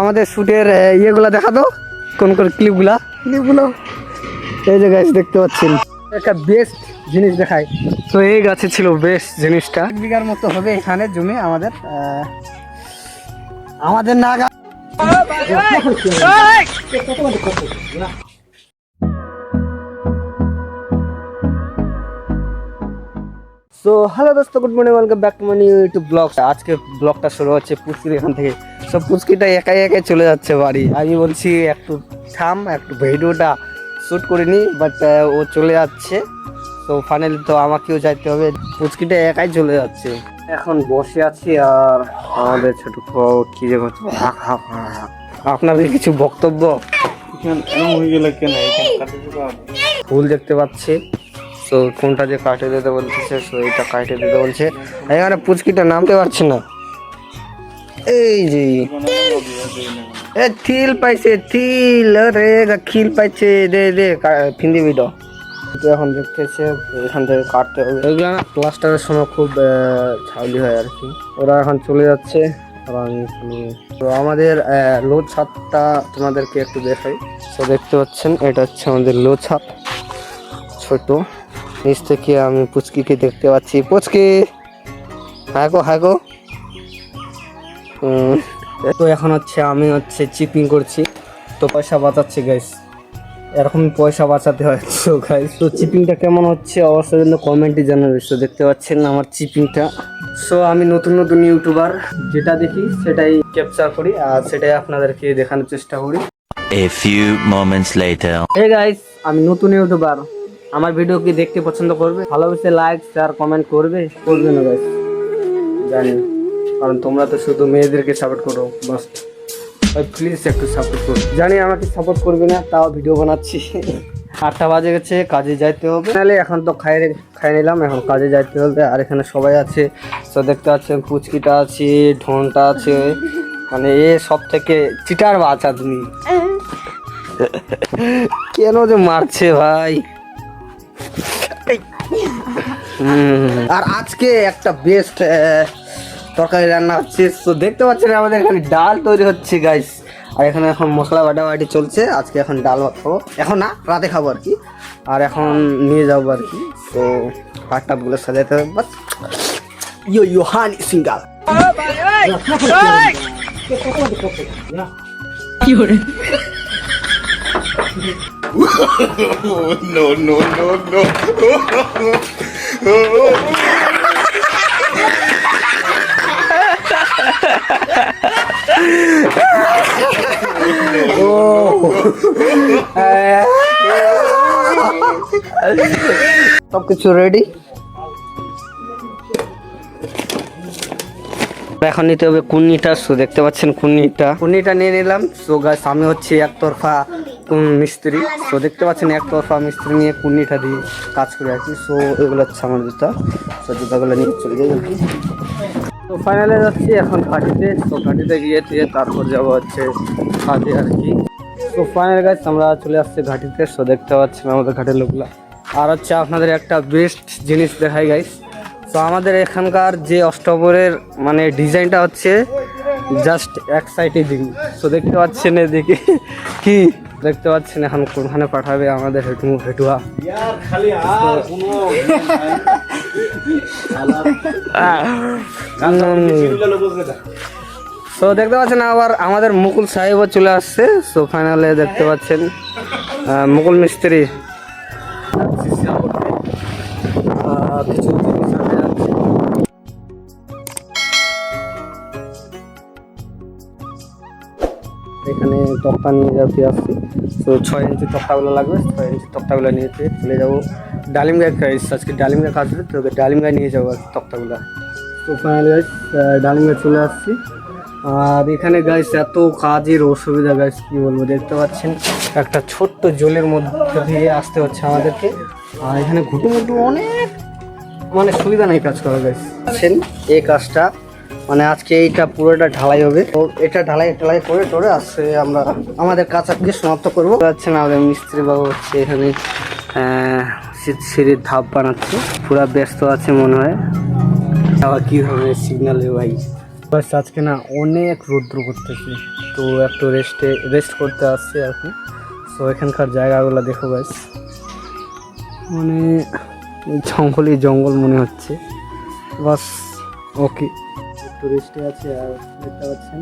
আমাদের শুটের ইয়েগুলা দেখা দাও, কোন কোন ক্লিপগুলো এই যে গাছ দেখতে পাচ্ছেন, একটা বেস্ট জিনিস দেখায়। তো এই গাছে ছিল বেস্ট জিনিসটা, 1 বিঘার মতো হবে এখানে জমি আমাদের নাগা। সো হ্যালো দোস্ত, good morning, welcome back to my new YouTube blog. আজকে ব্লগটা শুরু হচ্ছে পুচকির এখান থেকে। সব পুচকিটা একাই একাই চলে যাচ্ছে বাড়ি। আমি বলছি একটু থাম, একটু ভিডিওটা শ্যুট করে নিই, বাট ও চলে যাচ্ছে। তো ফাইনালি তো আমাকেও যাইতে হবে, পুচকিটা একাই চলে যাচ্ছে। এখন বসে আছি আর আমাদের ছোট কি যে করছে, আপনাদের কিছু বক্তব্য? ফুল দেখতে পাচ্ছি, তো কোনটা যে কাটে দিতে বলতেছে, সো এটা কাটে দিতে বলছে। এখানে পুচকিটা নামতে পারছে না। এই যে থিল পাইছে, থিল রে খিল পাইছে, দে দে ফিন্দি ভিডিও। তো এখন দেখতেছে এখান থেকে কাটতে হবে। এগুলো না প্লাস্টারের সময় খুব ছাউলি হয় আর কি। ওরা এখন চলে যাচ্ছে আর আমি তো আমাদের লো ছাদটা তোমাদেরকে একটু দেখাই। তো দেখতে পাচ্ছেন এটা হচ্ছে আমাদের লো ছাদ, ছোট। নিচ থেকে আমি পুচকিকে দেখতে পাচ্ছি। পুচকি হাগো। তো এখন হচ্ছে আমি চিপিং করছি, তো পয়সা বাঁচাচ্ছি গাইস। এরকম পয়সা বাঁচাতে হয় তো গাইস। তো চিপিংটা কেমন হচ্ছে অবশ্যই কিন্তু কমেন্টে জানাবে। তো দেখতে পাচ্ছেন আমার চিপিংটা। সো আমি নতুন ইউটিউবার, যেটা দেখি সেটাই ক্যাপচার করি আর সেটাই আপনাদেরকে দেখানোর চেষ্টা করি। A few moments later. Hey guys, আমি নতুন ইউটিউবার। আমার ভিডিও কি দেখতে পছন্দ করবে? ভালোবেসে লাইক শেয়ার কমেন্ট করবে না গাইস? জানি, কারণ তোমরা তো শুধু মেয়েদেরকে সাপোর্ট করো, বাস প্লিজ একটু সাপোর্ট করো। জানি আমাকে সাপোর্ট করবে না, তাও ভিডিও বানাচ্ছি। 8টা বাজে গেছে, কাজে যাইতে হবে। তাহলে এখন তো খাই নিলাম, এখন কাজে যাইতে হবে। আর এখানে সবাই আছে, তো দেখতে পাচ্ছেন পুচকিটা আছে, ঢোনটা আছে, মানে এ সব থেকে চিটার বাচ্চা। তুমি কেন যে মারছে ভাই? আর আজকে একটা বেস্ট তরকারি রান্না হচ্ছে। তো দেখতে পাচ্ছেন আমাদের এখানে ডাল তৈরি হচ্ছে গাইস। আর এখানে এখন মশলা বাটাবাটি চলছে। আজকে এখন ডাল ভাত খাবো, এখন না রাতে খাবো আর কি। আর এখন নিয়ে যাবো আর কি। তো পাটটাগুলো সাজাতে হবে। বাস ইয়ো হানি সিঙ্গাল কি করে? No. সব কিছু রেডি। এখন নিতে হবে কুন্নিটা। সো দেখতে পাচ্ছেন কুন্নিটা নিয়ে নিলাম। সো গাইস আমি হচ্ছে একতরফা মিস্ত্রি। সো দেখতে পাচ্ছেন একতরফা মিস্ত্রি নিয়ে কুন্নিটা দিয়ে কাজ করে আর কি। সো এগুলো হচ্ছে আমার জুতা। সো জুতাগুলো নিয়ে চলে যাই আর কি। তো ফাইনালে যাচ্ছি এখন ঘাটিতে। তো ঘাটিতে গিয়ে তারপর যাবো হচ্ছে কাজে আর কি। তো ফাইনাল গাইস আমরা চলে আসছি ঘাটিতে। সো দেখতে পাচ্ছেন আমাদের ঘাটের লোকগুলা। আর হচ্ছে আপনাদের একটা বেস্ট জিনিস দেখাই গাইস। তো আমাদের এখানকার যে অষ্টপরের মানে ডিজাইনটা হচ্ছে জাস্ট এক সাইডে দিন। তো দেখতে পাচ্ছেন এদিকে কি দেখতে পাচ্ছেন, এখন কোনখানে পাঠাবে আমাদের হেটুয়া। তো দেখতে পাচ্ছেন আবার আমাদের মুকুল সাহেবও চলে আসছে। সো ফাইনালে দেখতে পাচ্ছেন মুকুল মিস্ত্রি কিছু এখানে তক্তা নিয়ে যাতে আসছি। তো 6 ইঞ্চি তক্তাগুলো লাগবে, 6 ইঞ্চি তক্তাগুলো নিয়ে চলে যাবো ডালিম গায়ে খাইছি। আজকে ডালিম গায়ে কাটবে, তো ডালিম গায়ে নিয়ে যাবো তক্তাগুলো। তো ফাইনালি ডালিম গায়ে চলে আসছি। আর এখানে গাইস এত কাজের অসুবিধা গাইস, কি বলবো। দেখতে পাচ্ছেন একটা ছোট্ট জলের মধ্যে দিয়ে আসতে হচ্ছে আমাদেরকে। আর এখানে ঘুটুমুটু অনেক মানে সুবিধা নেই কাজ করা গাইস। আছেন এই কাজটা মানে আজকে এইটা পুরোটা ঢালাই হবে। তো এটা ঢালাই করে টোরে আসছে আমরা আমাদের কাজ আজকে সমাপ্ত করবো। পাচ্ছেন আমাদের মিস্ত্রি বাবু হচ্ছে এখানে সিঁড়ির ধাপ বানাচ্ছে, পুরা ব্যস্ত আছে মনে হয়। আবার কি ধরনের সিগন্যাল ভাই, বাস আজকে না অনেক রৌদ্র করতেছে। তো তো একটু রেস্ট করতে আসছি আর কি। সো এখানকার জায়গাগুলো দেখো গাইস, মানে জঙ্গল মনে হচ্ছে। বাস ওকে, একটু রেস্টে আছে। আর দেখতে পাচ্ছেন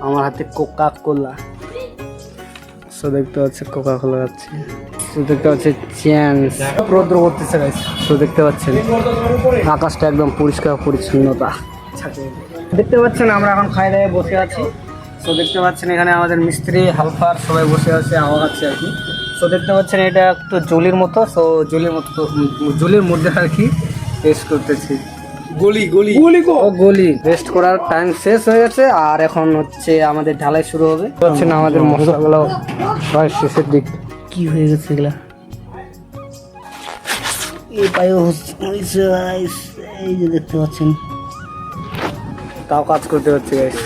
আমার হাতে কোকা কোলা, সো দেখতে পাচ্ছি কোকা কোলা যাচ্ছে। সো দেখতে পাচ্ছি চ্যান্স রৌদ্র করতেছে গাইস। সো দেখতে পাচ্ছেন আকাশটা একদম পরিষ্কার পরিচ্ছন্নতা। দেখতে পাচ্ছেন আমরা এখন খাই দায়ে বসে আছি। সো দেখতে পাচ্ছেন এখানে আমাদের মিস্ত্রি হেল্পার সবাই বসে আছে আমার কাছে আর কি। সো দেখতে পাচ্ছেন এটা একটু জলির মতো, সো জলির মধ্যে আর কি টেস্ট করতেছি। গলি রেস্ট করার টাইম শেষ হয়ে গেছে, আর এখন হচ্ছে আমাদের ঢালাই শুরু হবে। হচ্ছে না আমাদের মশলাগুলো প্রায় শেষের দিক। কি হয়ে গেছে এগুলা? এই যে দেখতে পাচ্ছেন তাও কাজ করতে হচ্ছে গাইস,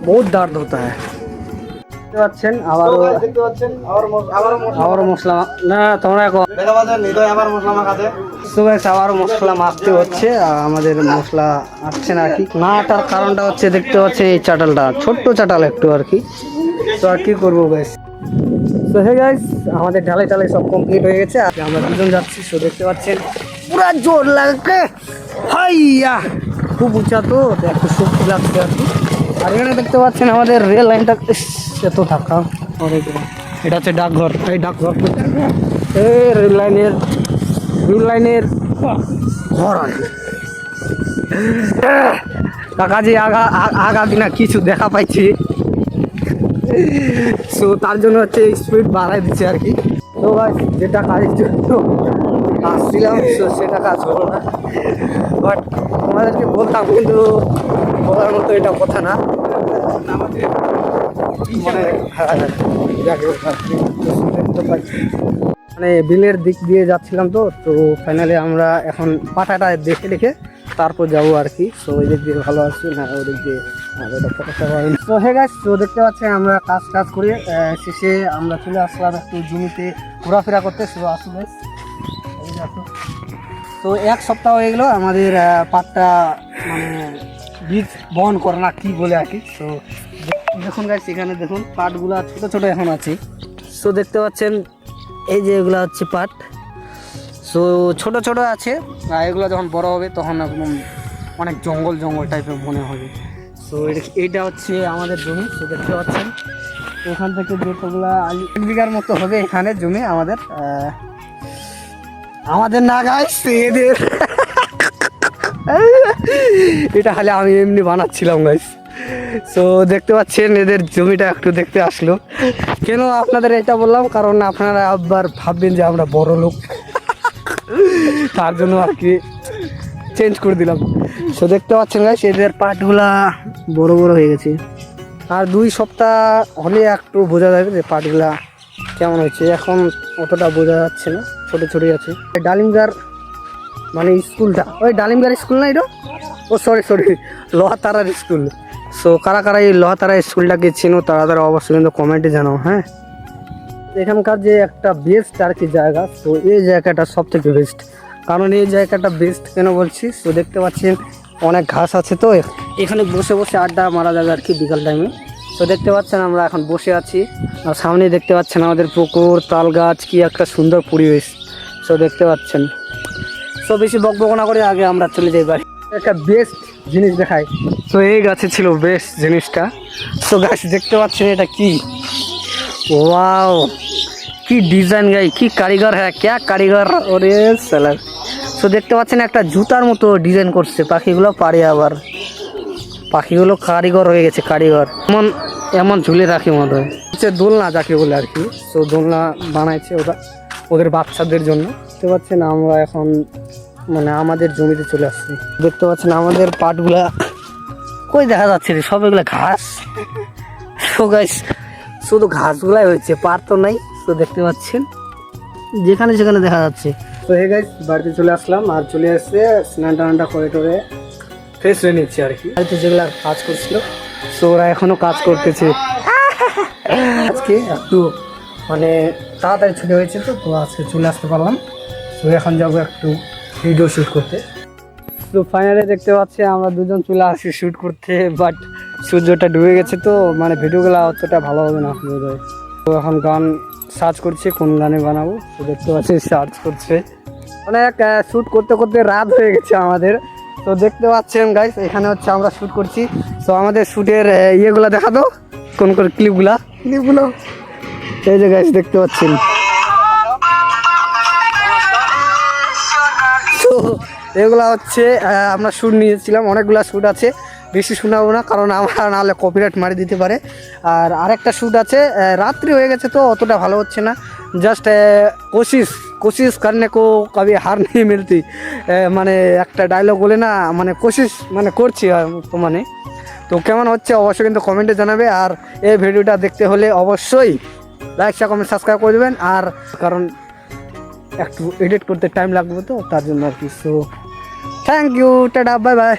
বহুত দার্দ হতা হ্যায়। দেখতে পাচ্ছেন আবারও মশলা না তোমরা আবারও মশলা মাখতে হচ্ছে। আমাদের মশলা আসছে না আর কি, না আটার কারণটা হচ্ছে দেখতে পাচ্ছেন এই চাটালটা ছোট্ট চাটাল একটু আর কি। তো আর কি করবো গাইস। তো হে গাইস, আমাদের ঢালাই সব কমপ্লিট হয়ে গেছে। আর আমরা দুজন যাচ্ছি। সো দেখতে পাচ্ছেন পুরা জোর লাগছে, হাইয়া খুব উঁচা, তো একটু শক্তি লাগছে আর কি। আর এখানে দেখতে পাচ্ছেন আমাদের রেল লাইনটা এত থাকা, এটা হচ্ছে ডাকঘর। এই ডাকঘর রেল লাইনের ঘর আর কি। কাকাজি আগা দিনা কিছু দেখা পাইছি, সো তার জন্য হচ্ছে স্পিড বাড়াই দিচ্ছে আর কি। তো ভাই যেটা কাজের জন্য আসছিলাম সেটা কাজ হলো না, বাট তোমাদেরকে বলতাম, কিন্তু বলার মতো এটা কথা না। মানে বিলের দিক দিয়ে যাচ্ছিলাম, তো ফাইনালি আমরা এখন পাটাটা দেখে তারপর যাবো আর কি। সো ওই দিক দিয়ে ভালো আসছি না, ওই দিক দিয়ে তো হে গাইস। তো দেখতে পাচ্ছেন আমরা কাজ করে শেষে আমরা চলে আসলাম একটু জমিতে ঘোরাফেরা করতে। শুধু আসু গাইস, তো এক সপ্তাহ হয়ে গেলো আমাদের পাটটা মানে বীজ বহন করে না কি বলে আর কি। তো দেখুন গাইস, এখানে দেখুন পাটগুলা ছোট এখন আছে। সো দেখতে পাচ্ছেন এই যে এগুলা হচ্ছে পাট, সো ছোট আছে। আর এগুলো যখন বড় হবে তখন একদম অনেক জঙ্গল টাইপের মনে হবে। সো এইটা হচ্ছে আমাদের জমি। সো দেখতে পাচ্ছেন ওখান থেকে যেগুলা 1 বিঘার মতো হবে এখানে জমি আমাদের না গাইস, এদের এটা খালি আমি এমনি বানাচ্ছিলাম গাইস। সো দেখতে পাচ্ছেন এদের জমিটা একটু দেখতে আসলো। কেন আপনাদের এটা বললাম, কারণ আপনারা আবার ভাববেন যে আমরা বড় লোক, তার জন্য আর কি চেঞ্জ করে দিলাম। সো দেখতে পাচ্ছেন গাইস এদের পাটগুলা বড় হয়ে গেছে। আর 2 সপ্তাহ হলে একটু বোঝা যাবে যে পাটগুলা কেমন হয়েছে। এখন অতটা বোঝা যাচ্ছে না, ছোটই আছে। ডালিমগার মানে স্কুলটা, ওই ডালিমগার স্কুল না এটা? ও সরি লোহাতারার স্কুল। সো কারা এই লোহাতারা স্কুলটাকে চেনো তারা অবশ্যই কিন্তু কমেন্টে জানাও। হ্যাঁ, এখানকার যে একটা বেস্ট আর কি জায়গা, তো এই জায়গাটা সব থেকে বেস্ট। কারণ এই জায়গাটা বেস্ট কেন বলছি, তো দেখতে পাচ্ছেন অনেক ঘাস আছে, তো এখানে বসে আড্ডা মারা যাবে আর কি বিকাল টাইমে। তো দেখতে পাচ্ছেন আমরা এখন বসে আছি, আর সামনে দেখতে পাচ্ছেন আমাদের পুকুর, তাল গাছ, কি একটা সুন্দর পরিবেশ। তো দেখতে পাচ্ছেন। তো বেশি বকবক না করে আগে আমরা চলে যাই বাড়ি। একটা বেস্ট জিনিস দেখাই। তো এই গাছে ছিল বেস্ট জিনিসটা। তো গাছ দেখতে পাচ্ছেন এটা কি, ওয়াও কি ডিজাইন গাই, কি কারিগর, হ্যাঁ ক্যা কারিগর, ওরে সালা। তো দেখতে পাচ্ছেন একটা জুতার মতো ডিজাইন করছে, পাখিগুলো পারে, আবার পাখিগুলো কারিগর হয়ে গেছে, কারিগর এমন ঝুলে রাখি মনে হয় হচ্ছে দোলনা যাকে বলে আর কি। তো দোলনা বানাইছে ওদের বাচ্চাদের জন্য। দেখতে পাচ্ছেন আমরা এখন মানে আমাদের জমিতে চলে আসছি। দেখতে পাচ্ছেন আমাদের পাটগুলা কই দেখা যাচ্ছে রে, সব এগুলা ঘাস। তো গাইস শুধু ঘাসগুলাই হয়েছে, পাট তো নাই। তো দেখতে পাচ্ছেন যেখানে দেখা যাচ্ছে। তো হে গাইস বাড়িতে চলে আসলাম, আর চলে এসে স্নান টানটা করে ফ্রেশ হয়ে নিচ্ছি আর কি। হয়তো যেগুলা কাজ করছিল, তো ওরা এখনো কাজ করতেছে। আজকে একটু মানে তাড়াতাড়ি ছুটি হয়েছে, তো আজকে চলে আসতে পারলাম। তো এখন যাবো একটু ভিডিও শ্যুট করতে। তো ফাইনালি দেখতে পাচ্ছি আমরা দুজন চলে আসি শ্যুট করতে, বাট সূর্যটা ডুবে গেছে তো মানে ভিডিওগুলো অতটা ভালো হবে না বোধ হয়। তো এখন গান সার্চ করছি কোন গানে বানাবো, তো দেখতে পাচ্ছি সার্চ করছে। অনেক শ্যুট করতে করতে রাত হয়ে গেছে আমাদের। তো দেখতে পাচ্ছেন গাইস এখানে হচ্ছে আমরা শ্যুট করছি। তো আমাদের শ্যুটের ইয়েগুলো দেখা দাও, কোন কোন ক্লিপগুলো এই যে গাইস দেখতে পাচ্ছেন। তো এগুলা হচ্ছে আমরা শ্যুট নিয়েছিলাম, অনেকগুলা শ্যুট আছে, বেশি শোনাবো না কারণ আমরা নাহলে কপিরাইট মারি দিতে পারে। আর আরেকটা শ্যুট আছে, রাত্রি হয়ে গেছে তো অতটা ভালো হচ্ছে না। জাস্ট কোশিশ করনে কো কবি হার নেই মিলতি, মানে একটা ডায়লগ বলে না, মানে কোশিশ মানে করছি তো মানে। তো কেমন হচ্ছে অবশ্যই কিন্তু কমেন্টে জানাবে। আর এই ভিডিওটা দেখতে হলে অবশ্যই লাইক শেয়ার কমেন্ট সাবস্ক্রাইব করে দেবেন। আর কারণ একটু এডিট করতে টাইম লাগবে তো তার জন্য আর কি। So thank you, tata, bye by.